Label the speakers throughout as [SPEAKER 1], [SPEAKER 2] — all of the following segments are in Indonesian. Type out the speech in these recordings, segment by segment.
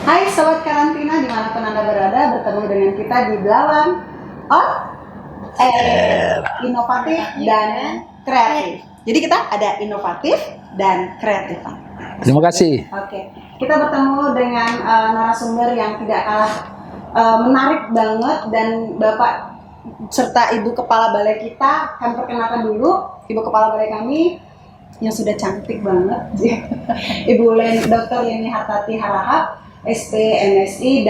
[SPEAKER 1] Hai Sobat Karantina, dimanapun Anda berada, bertemu dengan kita di Belawan on Air, inovatif dan kreatif. Jadi kita ada inovatif dan kreatif.
[SPEAKER 2] Terima kasih.
[SPEAKER 1] Oke, kita bertemu dengan narasumber yang tidak kalah menarik banget, dan Bapak serta Ibu Kepala Balai kita. Kami perkenalkan dulu Ibu Kepala Balai kami yang sudah cantik banget, Ibu Dr. Leni Hartati Harahap, SP MSI,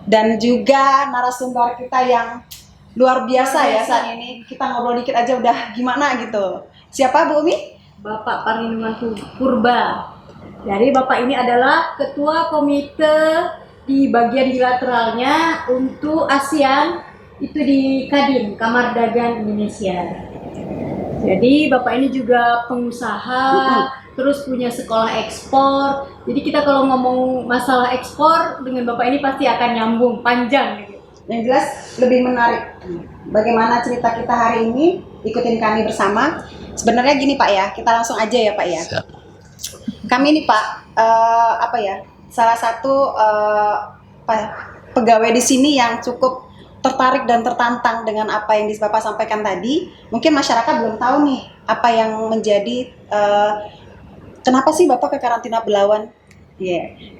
[SPEAKER 1] dan juga narasumber kita yang luar biasa ya saat ini. Kita ngobrol dikit aja udah gimana gitu. Siapa Bu Umi?
[SPEAKER 3] Bapak Parindungan Purba. Jadi Bapak ini adalah Ketua Komite di bagian bilateralnya untuk ASEAN, itu di Kadin, Kamar Dagang Indonesia. Jadi Bapak ini juga pengusaha, terus punya sekolah ekspor. Jadi kita kalau ngomong masalah ekspor dengan Bapak ini pasti akan nyambung panjang gitu.
[SPEAKER 1] Yang jelas lebih menarik. Bagaimana cerita kita hari ini? Ikutin kami bersama. Sebenarnya gini Pak ya, kita langsung aja ya Pak ya.
[SPEAKER 2] Siap.
[SPEAKER 1] Kami ini Pak, salah satu pegawai di sini yang cukup tertarik dan tertantang dengan apa yang Bapak sampaikan tadi. Mungkin masyarakat belum tahu nih apa yang menjadi kenapa sih Bapak ke karantina Belawan?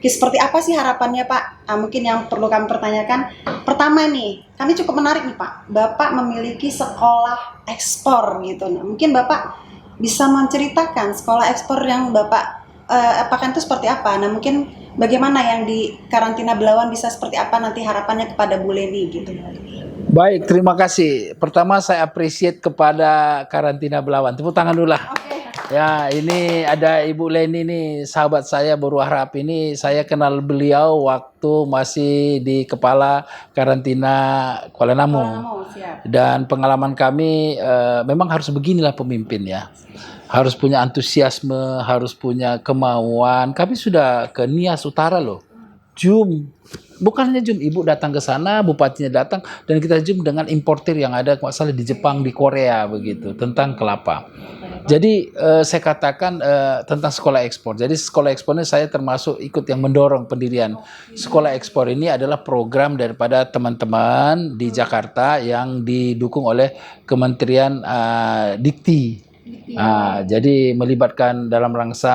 [SPEAKER 1] Seperti apa sih harapannya Pak? Mungkin yang perlu kami pertanyakan. Pertama nih, kami cukup menarik nih Pak. Bapak memiliki sekolah ekspor gitu. Nah, mungkin Bapak bisa menceritakan sekolah ekspor yang Bapak apakan itu seperti apa? Nah, mungkin bagaimana yang di karantina Belawan bisa seperti apa nanti harapannya kepada Bu Leni gitu.
[SPEAKER 2] Baik, terima kasih. Pertama saya appreciate kepada karantina Belawan. Tepuk tangan dulu lah. Ya, ini ada Ibu Leni nih, sahabat saya Buruh Harap ini. Saya kenal beliau waktu masih di kepala karantina Kuala Namu. Dan pengalaman kami memang harus beginilah pemimpin ya. Harus punya antusiasme, harus punya kemauan. Kami sudah ke Nias Utara loh. Zoom. Bukan hanya Zoom, Ibu datang ke sana, bupatinya datang, dan kita Zoom dengan importir yang ada masalah di Jepang, di Korea begitu, tentang kelapa. Jadi saya katakan tentang sekolah ekspor. Jadi sekolah ekspor ini saya termasuk ikut yang mendorong pendirian. Sekolah ekspor ini adalah program daripada teman-teman di Jakarta yang didukung oleh Kementerian Dikti. Jadi melibatkan dalam rangsa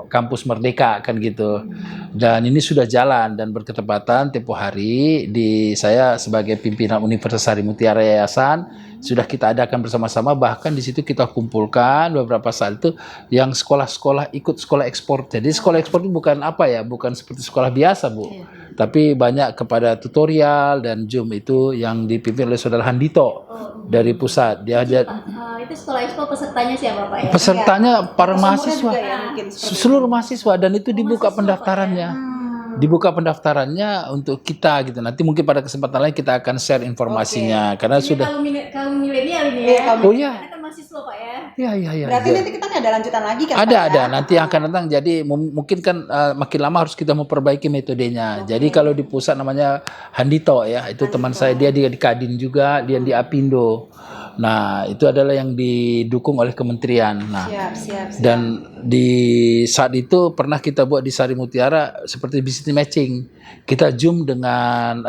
[SPEAKER 2] kampus Merdeka kan gitu. Dan ini sudah jalan dan berketepatan tempo hari di saya sebagai pimpinan Universitas Sari Mutiara Yayasan sudah kita adakan bersama-sama, bahkan di situ kita kumpulkan beberapa saat itu yang sekolah-sekolah ikut sekolah ekspor. Jadi sekolah ekspor itu bukan apa ya, bukan seperti sekolah biasa Bu, tapi banyak kepada tutorial dan Zoom itu yang dipimpin oleh Saudara Handito dari pusat. Dia
[SPEAKER 3] Itu sekolah ekspor pesertanya siapa Pak ya?
[SPEAKER 2] Pesertanya para mahasiswa,
[SPEAKER 1] Ya,
[SPEAKER 2] seluruh mahasiswa, dan itu dibuka pendaftarannya. Dibuka pendaftarannya untuk kita gitu. Nanti mungkin pada kesempatan lain kita akan share informasinya karena
[SPEAKER 3] Ini
[SPEAKER 2] sudah.
[SPEAKER 3] kaum milenial ini ya.
[SPEAKER 2] Oh iya.
[SPEAKER 3] Karena kan mahasiswa Pak ya.
[SPEAKER 2] Iya.
[SPEAKER 1] Berarti nanti kita ada lanjutan lagi kan?
[SPEAKER 2] Ada nanti yang akan datang. Jadi mungkin kan makin lama harus kita memperbaiki metodenya. Jadi kalau di pusat namanya Handito ya, itu teman saya, dia di Kadin juga, dia di Apindo. Nah, itu adalah yang didukung oleh kementerian. Nah,
[SPEAKER 1] Siap.
[SPEAKER 2] dan di saat itu pernah kita buat di Sari Mutiara seperti business matching. Kita Zoom dengan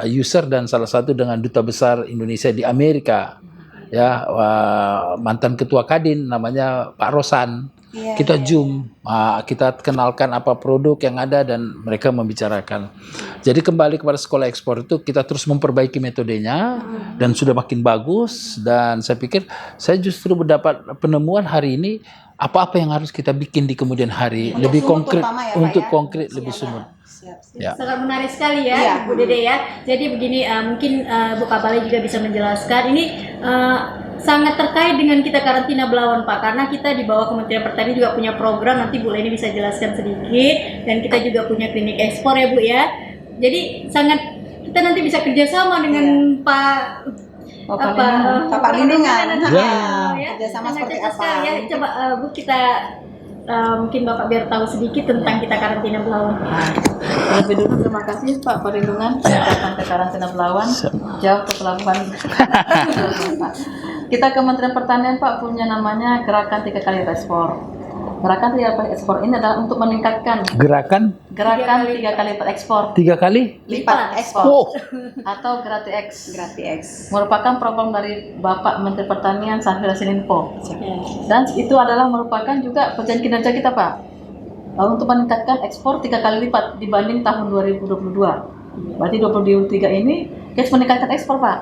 [SPEAKER 2] user dan salah satu dengan duta besar Indonesia di Amerika. Ya, mantan ketua Kadin namanya Pak Rosan. Kita Zoom, kita kenalkan apa produk yang ada dan mereka membicarakan. Jadi kembali kepada sekolah ekspor itu kita terus memperbaiki metodenya dan sudah makin bagus, dan saya pikir saya justru mendapat penemuan hari ini apa-apa yang harus kita bikin di kemudian hari lebih konkret untuk konkret lebih sumut.
[SPEAKER 1] Ya.
[SPEAKER 3] Sangat menarik sekali ya Bu Dede ya. Jadi begini, mungkin Bu Kabale juga bisa menjelaskan ini sangat terkait dengan kita karantina Belawan Pak, karena kita di bawah Kementerian Pertanian juga punya program, nanti Bu Leni bisa jelaskan sedikit, dan kita juga punya klinik ekspor ya Bu ya. Jadi sangat kita nanti bisa kerjasama dengan Pak Lindungan.
[SPEAKER 1] Kerjasama seperti apa?
[SPEAKER 3] Ya, coba Bu kita mungkin Bapak biar tahu sedikit tentang kita karantina Belawan.
[SPEAKER 4] Lebih dulu terima kasih Pak Perlindungan sudah datang ke karantina Belawan, jauh ke pelabuhan. Kita Kementerian Pertanian Pak punya namanya Gerakan 3 Kali Respor. Gerakan 3 kali ekspor ini adalah untuk meningkatkan
[SPEAKER 2] Gerakan
[SPEAKER 4] 3 kali lipat ekspor
[SPEAKER 2] 3 kali.
[SPEAKER 1] Lipat ekspor.
[SPEAKER 2] Oh,
[SPEAKER 4] atau GratiX.
[SPEAKER 1] Gratis.
[SPEAKER 4] Merupakan program dari Bapak Menteri Pertanian Syahrul Yassin Limpo.
[SPEAKER 3] Ya.
[SPEAKER 4] Dan itu adalah merupakan juga perjanjian kinerja kita, Pak. Untuk meningkatkan ekspor 3 kali lipat dibanding tahun 2022. Berarti 2023 ini kita meningkatkan ekspor, Pak.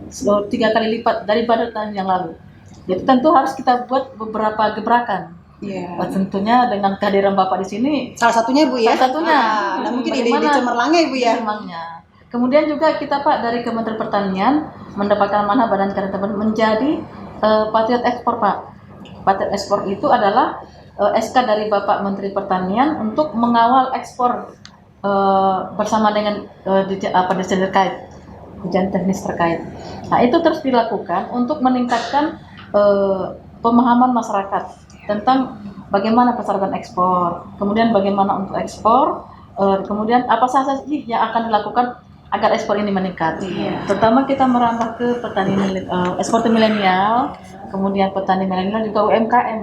[SPEAKER 4] 3 kali lipat daripada tahun yang lalu. Jadi tentu harus kita buat beberapa gebrakan.
[SPEAKER 1] Iya.
[SPEAKER 4] Tentunya dengan kehadiran Bapak di sini,
[SPEAKER 1] Salah satunya Bu ya.
[SPEAKER 4] salah satunya.
[SPEAKER 1] Nah, mungkin ide-ide
[SPEAKER 4] Bagaimana
[SPEAKER 1] cemerlangnya Ibu ya.
[SPEAKER 4] Memangnya. Kemudian juga kita, Pak, dari Kementerian Pertanian mendapatkan amanah Badan Karantina menjadi Patriot Ekspor, Pak. Patriot Ekspor itu adalah SK dari Bapak Menteri Pertanian untuk mengawal ekspor bersama dengan dirjen terkait, dirjen teknis terkait. Nah, itu terus dilakukan untuk meningkatkan pemahaman masyarakat tentang bagaimana persyaratan ekspor, kemudian bagaimana untuk ekspor, kemudian apa saja sih yang akan dilakukan agar ekspor ini meningkat. Terutama kita merambah ke petani ekspor milenial, kemudian petani milenial juga UMKM.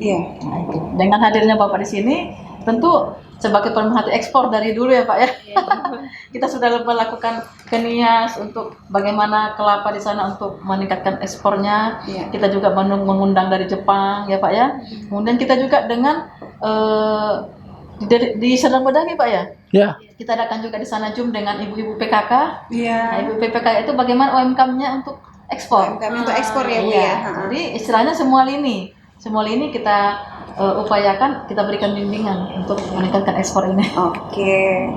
[SPEAKER 1] Iya.
[SPEAKER 4] Nah, itu. Dengan hadirnya Bapak di sini, tentu sebagai pemerhati ekspor dari dulu ya Pak ya, kita sudah melakukan kenias untuk bagaimana kelapa di sana untuk meningkatkan ekspornya.
[SPEAKER 1] Iya.
[SPEAKER 4] Kita juga mengundang dari Jepang ya Pak ya. Kemudian kita juga dengan di Serdang Bedagai Pak ya.
[SPEAKER 2] ya.
[SPEAKER 4] Kita adakan juga di sana Zoom dengan ibu-ibu PKK.
[SPEAKER 1] Iya.
[SPEAKER 4] Nah, ibu PKK itu bagaimana UMKM-nya untuk ekspor.
[SPEAKER 1] Kami untuk ekspor ya Bu
[SPEAKER 4] Iya.
[SPEAKER 1] ya.
[SPEAKER 4] Jadi istilahnya semua lini kita upayakan, kita berikan bimbingan untuk meningkatkan ekspor ini.
[SPEAKER 1] Oke.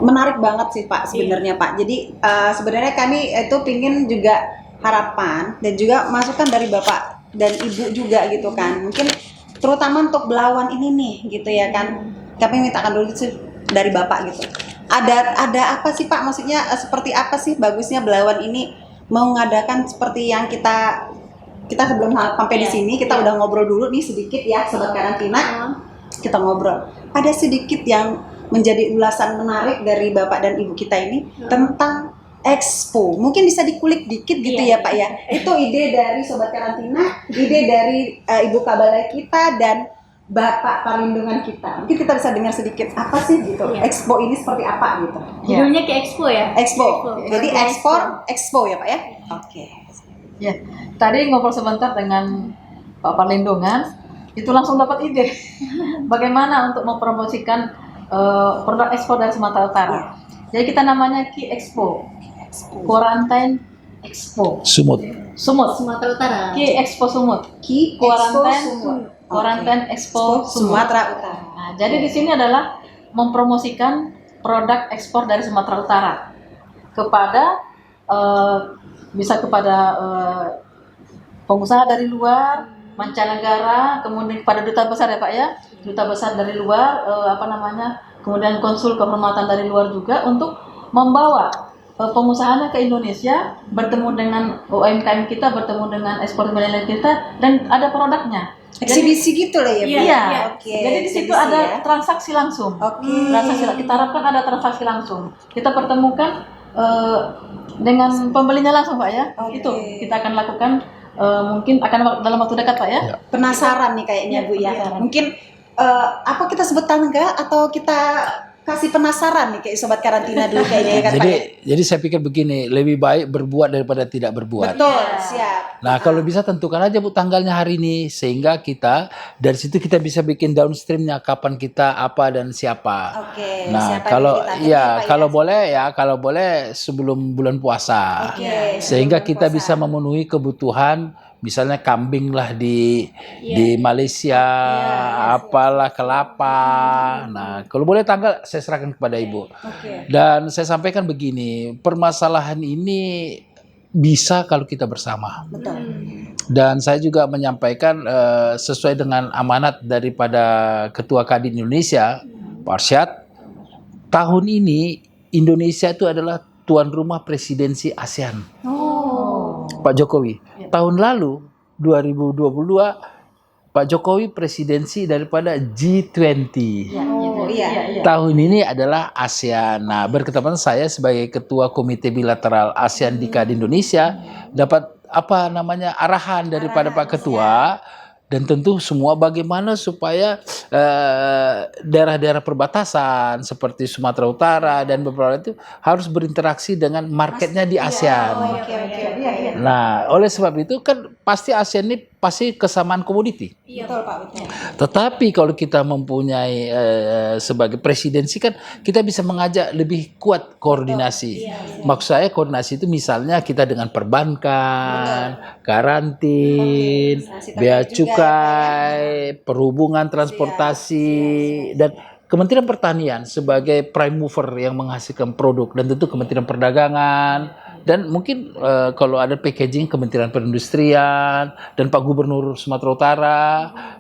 [SPEAKER 1] Menarik banget sih Pak sebenarnya Pak. Jadi sebenarnya kami itu pingin juga harapan dan juga masukan dari Bapak dan Ibu juga gitu kan. Mungkin terutama untuk Belawan ini nih gitu ya kan. Kami mintakan dulu sih dari Bapak gitu. Ada apa sih Pak? Maksudnya seperti apa sih bagusnya Belawan ini mau mengadakan seperti yang kita sebelum sampai di sini kita udah ngobrol dulu nih sedikit ya Sobat Karantina. Kita ngobrol. Ada sedikit yang menjadi ulasan menarik dari Bapak dan Ibu kita ini tentang Expo. Mungkin bisa dikulik dikit gitu ya Pak ya. Itu ide dari Sobat Karantina, ide dari Ibu Kabalai kita dan Bapak Perlindungan kita. Mungkin kita bisa dengar sedikit apa sih gitu.
[SPEAKER 3] Iya.
[SPEAKER 1] Expo ini seperti apa gitu.
[SPEAKER 3] Judulnya ke Expo ya?
[SPEAKER 1] Expo. Jadi ekspor, Expo ya Pak ya. Oke.
[SPEAKER 4] Ya, tadi ngobrol sebentar dengan Pak Perlindungan, itu langsung dapat ide bagaimana untuk mempromosikan produk ekspor dari Sumatera Utara. Jadi kita namanya Ki Expo, Quarantine Expo.
[SPEAKER 2] Sumut.
[SPEAKER 4] Sumut.
[SPEAKER 3] Sumatera Utara.
[SPEAKER 4] Ki Expo Sumut.
[SPEAKER 1] Ki
[SPEAKER 4] Quarantine Quarantine Expo Sumut.
[SPEAKER 1] Sumatera Utara.
[SPEAKER 4] Nah, jadi di sini adalah mempromosikan produk ekspor dari Sumatera Utara kepada bisa kepada pengusaha dari luar, mancanegara, kemudian kepada duta besar ya Pak ya, duta besar dari luar, kemudian konsul kehormatan dari luar juga untuk membawa pengusahanya ke Indonesia, bertemu dengan UMKM kita, bertemu dengan ekspor milenial kita, dan ada produknya.
[SPEAKER 1] Eksibisi gitu lah ya Bu.
[SPEAKER 3] Iya.
[SPEAKER 4] Iya.
[SPEAKER 1] Oke.
[SPEAKER 4] Jadi di situ
[SPEAKER 1] eksibisi
[SPEAKER 4] ada
[SPEAKER 1] ya.
[SPEAKER 4] transaksi langsung.
[SPEAKER 1] Oke.
[SPEAKER 4] Kita harapkan ada transaksi langsung. Kita pertemukan dengan pembelinya langsung Pak ya.
[SPEAKER 1] Oke.
[SPEAKER 4] Itu kita akan lakukan mungkin akan dalam waktu dekat Pak ya.
[SPEAKER 1] Penasaran nih kayaknya
[SPEAKER 4] Iya,
[SPEAKER 1] Bu ya.
[SPEAKER 4] penasaran.
[SPEAKER 1] Mungkin apa kita sebut tangga atau kita kasih penasaran nih kayak Sobat Karantina dulu kayaknya ya kan Pak ya?
[SPEAKER 2] Jadi saya pikir begini, lebih baik berbuat daripada tidak berbuat.
[SPEAKER 1] Betul, siap.
[SPEAKER 2] Nah, kalau bisa tentukan aja Bu tanggalnya hari ini sehingga kita dari situ kita bisa bikin downstreamnya kapan kita apa dan siapa.
[SPEAKER 1] Oke,
[SPEAKER 2] Nah,
[SPEAKER 1] siapa yang
[SPEAKER 2] kalau
[SPEAKER 1] diberitakan
[SPEAKER 2] ya
[SPEAKER 1] Pak
[SPEAKER 2] kalau boleh sebelum bulan puasa.
[SPEAKER 1] Oke,
[SPEAKER 2] Sehingga
[SPEAKER 1] sebelum
[SPEAKER 2] kita
[SPEAKER 1] puasa.
[SPEAKER 2] bisa memenuhi kebutuhan misalnya kambing lah di Malaysia, apalah kelapa. Nah, kalau boleh tanggal saya serahkan kepada Ibu.
[SPEAKER 1] Oke.
[SPEAKER 2] Dan saya sampaikan begini, permasalahan ini bisa kalau kita bersama.
[SPEAKER 1] Betul.
[SPEAKER 2] Dan saya juga menyampaikan sesuai dengan amanat daripada Ketua Kadin Indonesia, Pak Arsyad, tahun ini Indonesia itu adalah tuan rumah presidensi ASEAN. Pak Jokowi. Tahun lalu 2022 Pak Jokowi presidensi daripada G20.
[SPEAKER 1] Oh, iya.
[SPEAKER 2] Tahun ini adalah ASEAN. Nah, berketepatan saya sebagai Ketua Komite Bilateral ASEAN di Kadin Indonesia dapat arahan daripada Pak Ketua Dan tentu semua bagaimana supaya daerah-daerah perbatasan seperti Sumatera Utara dan beberapa itu harus berinteraksi dengan marketnya di ASEAN.
[SPEAKER 1] Oke, iya.
[SPEAKER 2] Nah, oleh sebab itu kan pasti ASEAN ini pasti kesamaan komoditi.
[SPEAKER 1] Betul Pak, betul.
[SPEAKER 2] Tetapi kalau kita mempunyai sebagai presidensi kan kita bisa mengajak lebih kuat koordinasi. Maksud saya koordinasi itu misalnya kita dengan perbankan, karantin, bea cukai, perhubungan, transportasi, dan Kementerian Pertanian sebagai prime mover yang menghasilkan produk, dan tentu Kementerian Perdagangan, dan mungkin kalau ada packaging Kementerian Perindustrian, dan Pak Gubernur Sumatera Utara,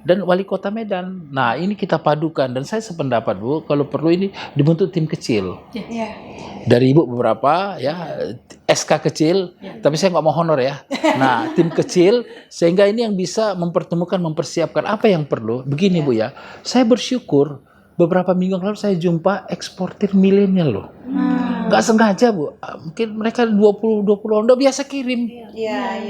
[SPEAKER 2] dan Wali Kota Medan. Nah, ini kita padukan, dan saya sependapat Bu, kalau perlu ini dibentuk tim kecil.
[SPEAKER 1] Iya.
[SPEAKER 2] Dari Ibu beberapa ya, SK kecil, tapi saya nggak mau honor ya. Nah, tim kecil sehingga ini yang bisa mempertemukan, mempersiapkan apa yang perlu. Begini Bu ya, saya bersyukur beberapa minggu lalu saya jumpa eksportir milenial loh. Nggak sengaja Bu, mungkin mereka 20 Honda biasa kirim.
[SPEAKER 1] Iya,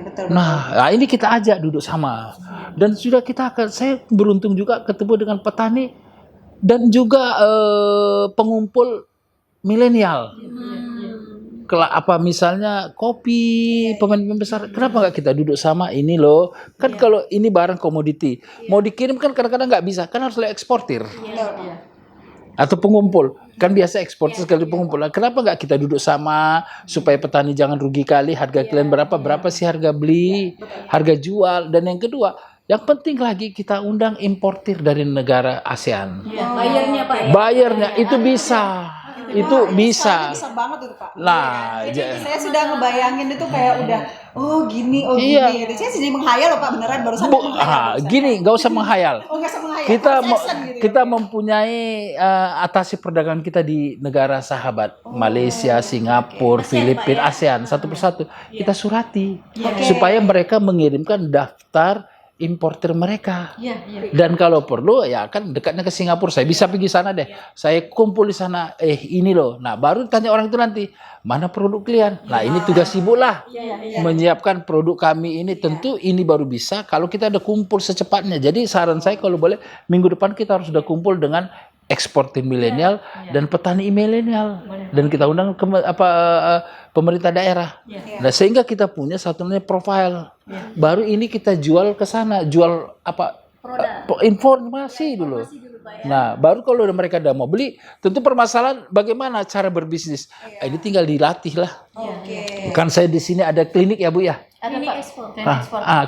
[SPEAKER 1] betul.
[SPEAKER 2] Nah, ini kita ajak duduk sama. Dan sudah saya beruntung juga ketemu dengan petani dan juga pengumpul milenial. Apa misalnya kopi, pemain-pemain besar, kenapa nggak kita duduk sama ini loh? Kan kalau ini barang komoditi, mau dikirim kan kadang-kadang nggak bisa, kan harus lewat eksportir. Atau pengumpul, kan biasa eksportir sekali pengumpul. Kenapa nggak kita duduk sama supaya petani jangan rugi kali, harga kalian berapa sih harga beli, harga jual, dan yang kedua, yang penting lagi kita undang importir dari negara ASEAN.
[SPEAKER 3] Bayarnya Pak ya.
[SPEAKER 2] Bayarnya itu bisa. Itu bisa.
[SPEAKER 1] Bisa banget itu Pak.
[SPEAKER 2] Lah,
[SPEAKER 1] Saya sudah ngebayangin itu kayak udah gini
[SPEAKER 2] Iya.
[SPEAKER 1] gitu. Saya jadi menghayal loh Pak, beneran barusan.
[SPEAKER 2] Gini, nggak usah menghayal.
[SPEAKER 1] Nggak usah menghayal.
[SPEAKER 2] Kita mempunyai atasi perdagangan kita di negara sahabat, Malaysia, Singapura, Filipina, ASEAN, satu persatu kita surati supaya mereka mengirimkan daftar importer mereka. Dan kalau perlu ya kan dekatnya ke Singapura, saya bisa pergi sana deh. Saya kumpul di sana, ini loh. Nah, baru tanya orang itu nanti, mana produk kalian? Nah, ini tugas Ibu lah. Menyiapkan produk kami ini, tentu ini baru bisa kalau kita ada kumpul secepatnya. Jadi saran saya kalau boleh minggu depan kita harus sudah kumpul dengan eksportir milenial dan petani milenial, dan kita undang pemerintah daerah. Nah, sehingga kita punya satu namanya profile. Baru ini kita jual ke sana, jual informasi dulu. Nah, baru kalau mereka udah mau beli, tentu permasalahan bagaimana cara berbisnis. Ini tinggal dilatih lah. Kan saya di sini ada klinik ya Bu ya.
[SPEAKER 3] Klinik ekspor.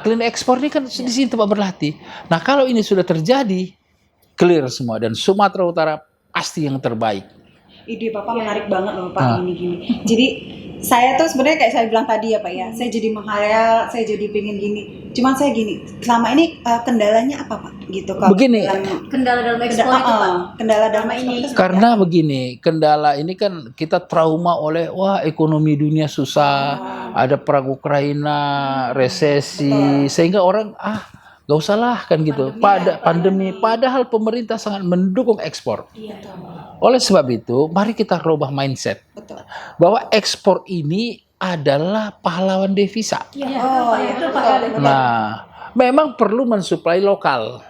[SPEAKER 2] Klinik ekspor ini kan di sini tempat berlatih. Nah, kalau ini sudah terjadi, clear semua, dan Sumatera Utara pasti yang terbaik.
[SPEAKER 1] Ide Bapak menarik banget loh Pak, gini. Jadi saya tuh sebenarnya kayak saya bilang tadi ya Pak ya, saya jadi menghayal, saya jadi pengen gini. Cuman saya gini, selama ini kendalanya apa Pak? Gitu kalau
[SPEAKER 2] Begini.
[SPEAKER 3] Kendala dalam ekspor itu Pak.
[SPEAKER 1] Kendala dalam ini.
[SPEAKER 2] Karena begini, kendala ini kan kita trauma oleh ekonomi dunia susah, ada perang Ukraina, resesi, sehingga orang gak usah lah kan gitu. Pandemi, padahal pemerintah sangat mendukung ekspor. Oleh sebab itu, mari kita rubah mindset. Bahwa ekspor ini adalah pahlawan devisa. Nah, memang perlu mensuplai lokal.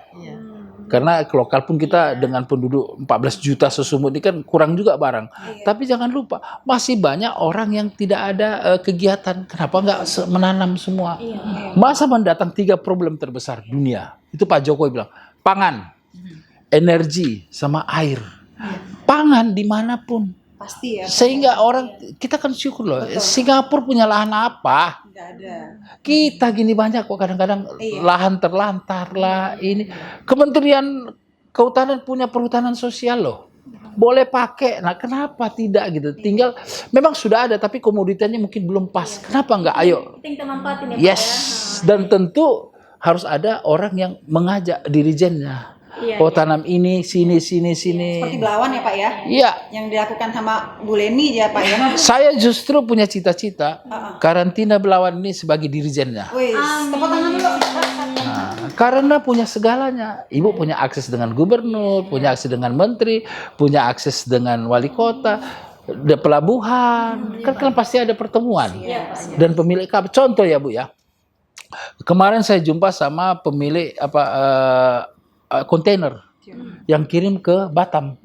[SPEAKER 2] Karena lokal pun kita dengan penduduk 14 juta sesumut ini kan kurang juga barang. Tapi jangan lupa, masih banyak orang yang tidak ada kegiatan. Kenapa nggak menanam semua? Masa mendatang 3 problem terbesar dunia. Itu Pak Jokowi bilang, pangan, energi, sama air. Pangan dimanapun.
[SPEAKER 1] Pasti ya.
[SPEAKER 2] Sehingga orang, kita kan syukur loh. Singapura punya lahan apa?
[SPEAKER 1] Nggak ada.
[SPEAKER 2] Kita gini banyak kok, kadang-kadang lahan terlantar lah ini. Kementerian Kehutanan punya perhutanan sosial loh. Boleh pakai. Nah, kenapa tidak gitu? Tinggal memang sudah ada tapi komoditasnya mungkin belum pas. Kenapa enggak? Ayo.
[SPEAKER 3] Kita manfaatin ya Pak.
[SPEAKER 2] Yes. Dan tentu harus ada orang yang mengajak dirijennya. Tanam ini, sini.
[SPEAKER 1] Seperti Belawan ya Pak ya?
[SPEAKER 2] Iya.
[SPEAKER 1] Yang dilakukan sama Bu Leni ya Pak ya?
[SPEAKER 2] Saya justru punya cita-cita karantina Belawan ini sebagai dirijennya.
[SPEAKER 1] Wih, tepuk tangan dulu.
[SPEAKER 2] Karena punya segalanya. Ibu punya akses dengan gubernur, punya akses dengan menteri, punya akses dengan wali kota, ada pelabuhan. Kan pasti ada pertemuan. Dan pemilik kapal. Contoh ya Bu ya. Kemarin saya jumpa sama pemilik kontainer yang kirim ke Batam.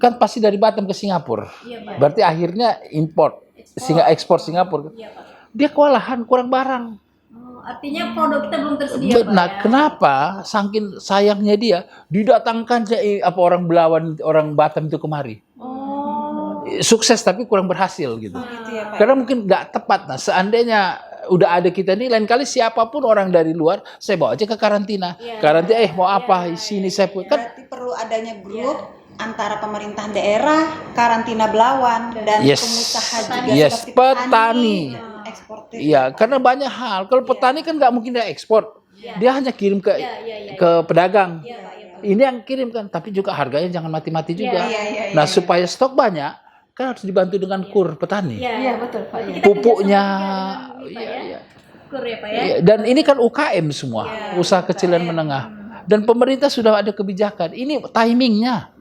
[SPEAKER 2] Kan pasti dari Batam ke Singapura.
[SPEAKER 3] Iya, Pak.
[SPEAKER 2] Berarti akhirnya import, ekspor Singapura.
[SPEAKER 3] Iya, Pak.
[SPEAKER 2] Dia kewalahan, kurang barang.
[SPEAKER 3] Oh, artinya produk kita belum tersedia, Pak.
[SPEAKER 2] Nah,
[SPEAKER 3] Ya?
[SPEAKER 2] kenapa? Saking sayangnya dia didatangkan orang Belawan, orang Batam itu kemari.
[SPEAKER 3] Oh.
[SPEAKER 2] Sukses tapi kurang berhasil gitu.
[SPEAKER 1] Gitu ya, Pak.
[SPEAKER 2] Karena mungkin nggak tepat. Nah, seandainya udah ada kita nih, lain kali siapapun orang dari luar, saya bawa aja ke karantina.
[SPEAKER 3] Iya.
[SPEAKER 2] Karantina, mau apa? Sini saya pun kan.
[SPEAKER 1] Berarti perlu adanya grup antara pemerintah daerah, karantina Belawan, dan
[SPEAKER 2] Yes.
[SPEAKER 1] pengusaha juga
[SPEAKER 2] Yes,
[SPEAKER 1] seperti
[SPEAKER 2] petani.
[SPEAKER 1] dan eksportir.
[SPEAKER 2] Iya, karena banyak hal. Kalau petani kan nggak mungkin dia ekspor, dia hanya kirim ke pedagang.
[SPEAKER 3] Iya, Pak. Iya, Pak.
[SPEAKER 2] Ini yang kirim kan, tapi juga harganya jangan mati-mati juga.
[SPEAKER 1] Iya,
[SPEAKER 2] Nah, supaya stok banyak, kan harus dibantu dengan kur petani.
[SPEAKER 4] Iya, betul, Pak. Iya.
[SPEAKER 2] Pupuknya,
[SPEAKER 3] Kita kerjasama juga dengan ini, Pak,
[SPEAKER 2] iya,
[SPEAKER 3] ya.
[SPEAKER 2] iya.
[SPEAKER 3] Kur ya, Pak ya.
[SPEAKER 2] Iya, dan ini kan UKM semua, usaha kecil dan menengah. Dan pemerintah sudah ada kebijakan. Ini timingnya.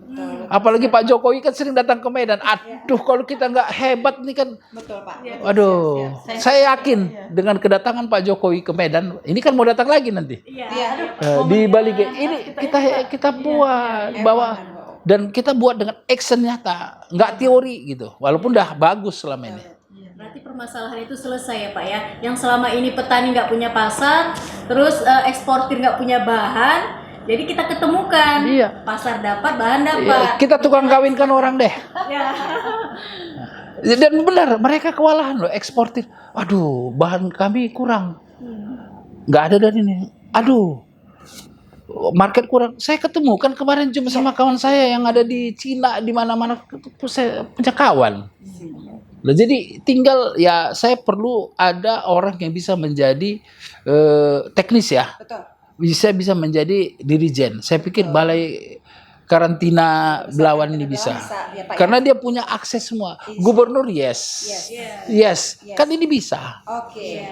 [SPEAKER 2] Apalagi Pak Jokowi kan sering datang ke Medan. Aduh, kalau kita nggak hebat nih kan.
[SPEAKER 1] Betul, Pak.
[SPEAKER 2] Aduh, saya yakin dengan kedatangan Pak Jokowi ke Medan, ini kan mau datang lagi nanti.
[SPEAKER 3] Iya.
[SPEAKER 2] Di Bali ini kita buat bahwa dan kita buat dengan action nyata, nggak teori gitu. Walaupun dah bagus selama ini.
[SPEAKER 3] Berarti permasalahan itu selesai ya, Pak ya. Yang selama ini petani nggak punya pasar, terus eksportir nggak punya bahan, jadi kita ketemukan.
[SPEAKER 2] Iya.
[SPEAKER 3] Pasar dapat, bahan
[SPEAKER 2] Ya,
[SPEAKER 3] dapat.
[SPEAKER 2] kita tukang kawinkan orang deh.
[SPEAKER 3] Ya.
[SPEAKER 2] Dan benar, mereka kewalahan loh eksportir. Aduh, bahan kami kurang. Nggak ada dari ini. Aduh, market kurang. Saya ketemu kan kemarin cuma sama kawan saya yang ada di Cina, di mana-mana. Saya punya kawan. Nah, jadi tinggal ya saya perlu ada orang yang bisa menjadi teknis ya.
[SPEAKER 1] Betul.
[SPEAKER 2] Bisa menjadi dirijen. Saya pikir balai karantina Belawan ini bisa.
[SPEAKER 1] ya, Pak, ya.
[SPEAKER 2] Karena dia punya akses semua. Gubernur yes. Yes. Kan ini bisa.
[SPEAKER 1] Oke.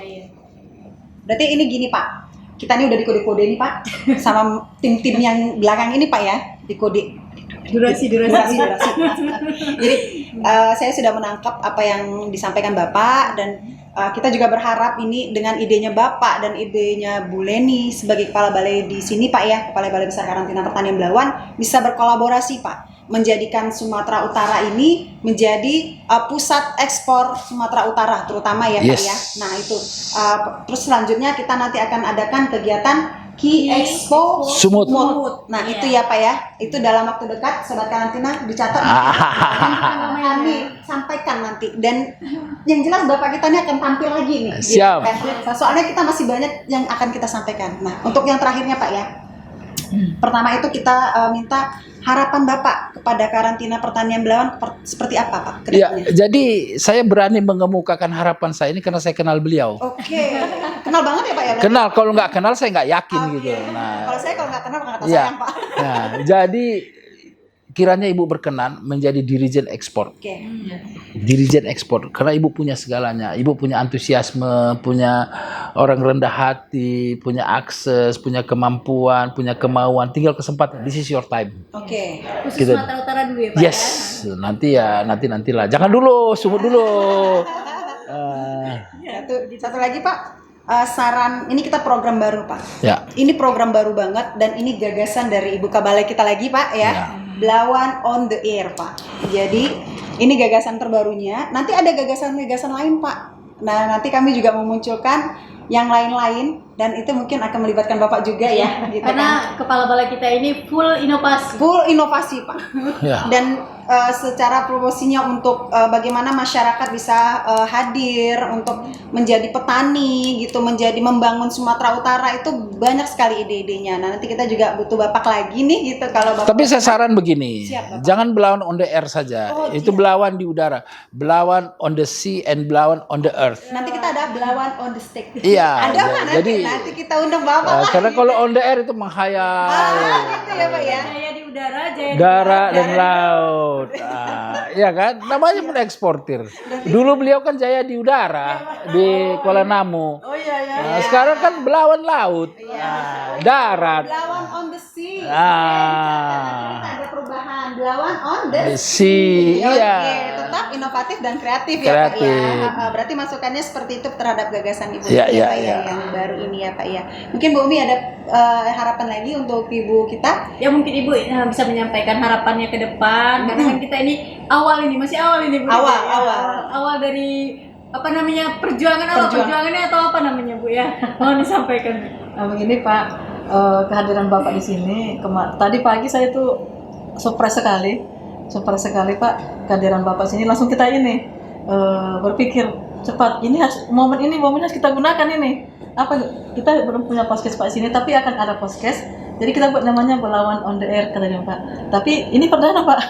[SPEAKER 1] Berarti ini gini, Pak. Kita ini udah dikode-kode nih, Pak. Sama tim-tim yang belakang ini, Pak ya. Dikode.
[SPEAKER 3] Durasi.
[SPEAKER 1] Jadi saya sudah menangkap apa yang disampaikan Bapak, dan kita juga berharap ini dengan idenya Bapak dan idenya Bu Leni sebagai kepala balai di sini, Pak ya, kepala Balai Besar Karantina Pertanian Belawan, bisa berkolaborasi, Pak, menjadikan Sumatera Utara ini menjadi pusat ekspor Sumatera Utara terutama ya, Pak
[SPEAKER 2] Yes.
[SPEAKER 1] ya. Nah itu terus selanjutnya kita nanti akan adakan kegiatan Ki Expo
[SPEAKER 2] Sumut.
[SPEAKER 1] Nah itu ya, Pak ya, itu dalam waktu dekat Sobat Karantina dicatat. Kami sampaikan nanti, dan yang jelas Bapak kita ini akan tampil lagi nih.
[SPEAKER 2] Siap.
[SPEAKER 1] Gitu kan. Soalnya kita masih banyak yang akan kita sampaikan. Nah untuk yang terakhirnya, Pak ya, pertama itu kita minta harapan Bapak kepada karantina pertanian Belawan seperti apa, Pak? ke
[SPEAKER 2] Ya,
[SPEAKER 1] depannya?
[SPEAKER 2] jadi saya berani mengemukakan harapan saya ini karena saya kenal beliau.
[SPEAKER 1] Oke, kenal banget ya, Pak ya? berarti?
[SPEAKER 2] Kenal, kalau nggak kenal saya nggak yakin
[SPEAKER 1] Oke.
[SPEAKER 2] gitu. Nah,
[SPEAKER 1] Kalau saya kalau nggak kenal nggak tahu
[SPEAKER 2] ya.
[SPEAKER 1] sayang, Pak.
[SPEAKER 2] Nah, jadi kiranya Ibu berkenan menjadi dirijen ekspor.
[SPEAKER 1] Oke.
[SPEAKER 2] Dirijen ekspor karena Ibu punya segalanya. Ibu punya antusiasme, punya orang rendah hati, punya akses, punya kemampuan, punya kemauan, tinggal kesempatan. This is your time.
[SPEAKER 1] Oke.
[SPEAKER 3] Khusus
[SPEAKER 2] Gitu.
[SPEAKER 3] Sumatera Utara dulu ya, Pak
[SPEAKER 2] Yes, nantilah. Jangan dulu, sumut dulu.
[SPEAKER 1] Satu lagi, Pak. Saran, ini kita program baru, Pak.
[SPEAKER 2] Ya.
[SPEAKER 1] Ini program baru banget dan ini gagasan dari Ibu Kabalai kita lagi, Pak ya.
[SPEAKER 2] Ya.
[SPEAKER 1] Belawan on the air, Pak. Jadi ini gagasan terbarunya. Nanti ada gagasan-gagasan lain, Pak. Nah, nanti kami juga memunculkan yang lain-lain dan itu mungkin akan melibatkan Bapak juga ya, gitu kan.
[SPEAKER 3] Karena kepala balai kita ini full inovasi.
[SPEAKER 1] Full inovasi, Pak.
[SPEAKER 2] Ya.
[SPEAKER 1] Dan secara promosinya untuk bagaimana masyarakat bisa hadir untuk menjadi petani gitu, menjadi membangun Sumatera Utara, itu banyak sekali ide-idenya. Nah, nanti kita juga butuh Bapak lagi nih gitu kalau Bapak.
[SPEAKER 2] Tapi saya saran begini,
[SPEAKER 1] Siap, Bapak.
[SPEAKER 2] jangan Belawan on the air saja.
[SPEAKER 1] Oh,
[SPEAKER 2] Itu Belawan di udara, Belawan on the sea and Belawan on the earth.
[SPEAKER 1] Nanti kita ada Belawan on the stick.
[SPEAKER 2] Iya,
[SPEAKER 1] Ada Pak,
[SPEAKER 2] jadi
[SPEAKER 1] nanti kita undang Bapak lah.
[SPEAKER 2] karena kalau on the air itu menghayal.
[SPEAKER 1] Gitu ya, Pak ya.
[SPEAKER 3] Jaya di udara, jaya di
[SPEAKER 2] Darat dan laut. Iya kan? Namanya pun eksportir. Dulu beliau kan jaya di udara di Kuala Namu.
[SPEAKER 1] Oh iya iya.
[SPEAKER 2] Nah, sekarang kan Belawan laut. Darat.
[SPEAKER 1] Belawan on the sea.
[SPEAKER 2] Ah.
[SPEAKER 1] Kita ada perubahan. Belawan on the
[SPEAKER 2] Si,
[SPEAKER 1] Oke,
[SPEAKER 2] iya.
[SPEAKER 1] tetap inovatif dan kreatif, ya Pak
[SPEAKER 2] Kreatif.
[SPEAKER 1] ya. Berarti masukannya seperti itu terhadap gagasan Ibu
[SPEAKER 2] Iya,
[SPEAKER 1] ya,
[SPEAKER 2] iya,
[SPEAKER 1] Pak ya,
[SPEAKER 2] iya.
[SPEAKER 1] yang baru ini ya Pak ya. Mungkin Bu Umi ada harapan lagi untuk Ibu kita?
[SPEAKER 3] Ya mungkin Ibu bisa menyampaikan harapannya ke depan karena kan kita ini masih awal ini Bu.
[SPEAKER 1] Awal,
[SPEAKER 3] Ya,
[SPEAKER 1] awal.
[SPEAKER 3] awal dari apa namanya perjuangannya atau apa namanya Bu ya? Mohon disampaikan.
[SPEAKER 4] Nah, begini Pak, kehadiran Bapak di sini tadi pagi saya tuh surprise sekali Pak, kehadiran Bapak sini langsung kita ini berpikir cepat ini momen harus kita gunakan ini. Apa kita belum punya podcast Pak sini tapi akan ada podcast. Jadi kita buat namanya Belawan on the Air katanya Pak. Tapi ini perdana Pak.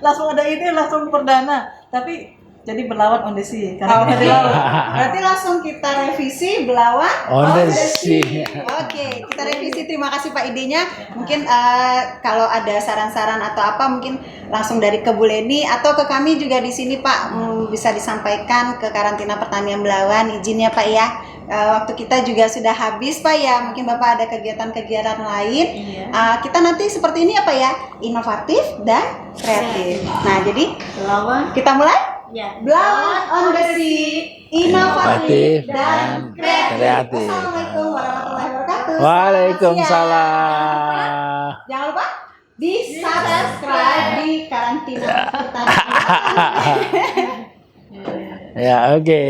[SPEAKER 4] langsung ada ide langsung perdana. Tapi jadi Belawan on the Sea karena kita di laut.
[SPEAKER 1] Berarti langsung kita revisi Belawan
[SPEAKER 2] On the
[SPEAKER 1] sea.
[SPEAKER 2] sea.
[SPEAKER 1] Oke, kita revisi. Terima kasih Pak idenya. Mungkin kalau ada saran-saran atau apa mungkin langsung dari ke Bu Leni atau ke kami juga di sini Pak, bisa disampaikan ke Karantina Pertanian Belawan. Izin ya Pak ya. Waktu kita juga sudah habis Pak ya. Mungkin Bapak ada kegiatan-kegiatan lain.
[SPEAKER 3] Iya.
[SPEAKER 1] Kita nanti seperti ini apa ya? Inovatif dan kreatif. Nah, jadi
[SPEAKER 3] Belawan.
[SPEAKER 1] kita mulai.
[SPEAKER 3] Ya.
[SPEAKER 1] Belawan on the sea, inovatif
[SPEAKER 2] Inovatif
[SPEAKER 1] dan
[SPEAKER 2] dan
[SPEAKER 1] kreatif.
[SPEAKER 2] kreatif.
[SPEAKER 1] Assalamualaikum warahmatullahi wabarakatuh.
[SPEAKER 2] Waalaikumsalam.
[SPEAKER 1] Jangan lupa di subscribe di Karantina Pertanian.
[SPEAKER 2] Ya, oke.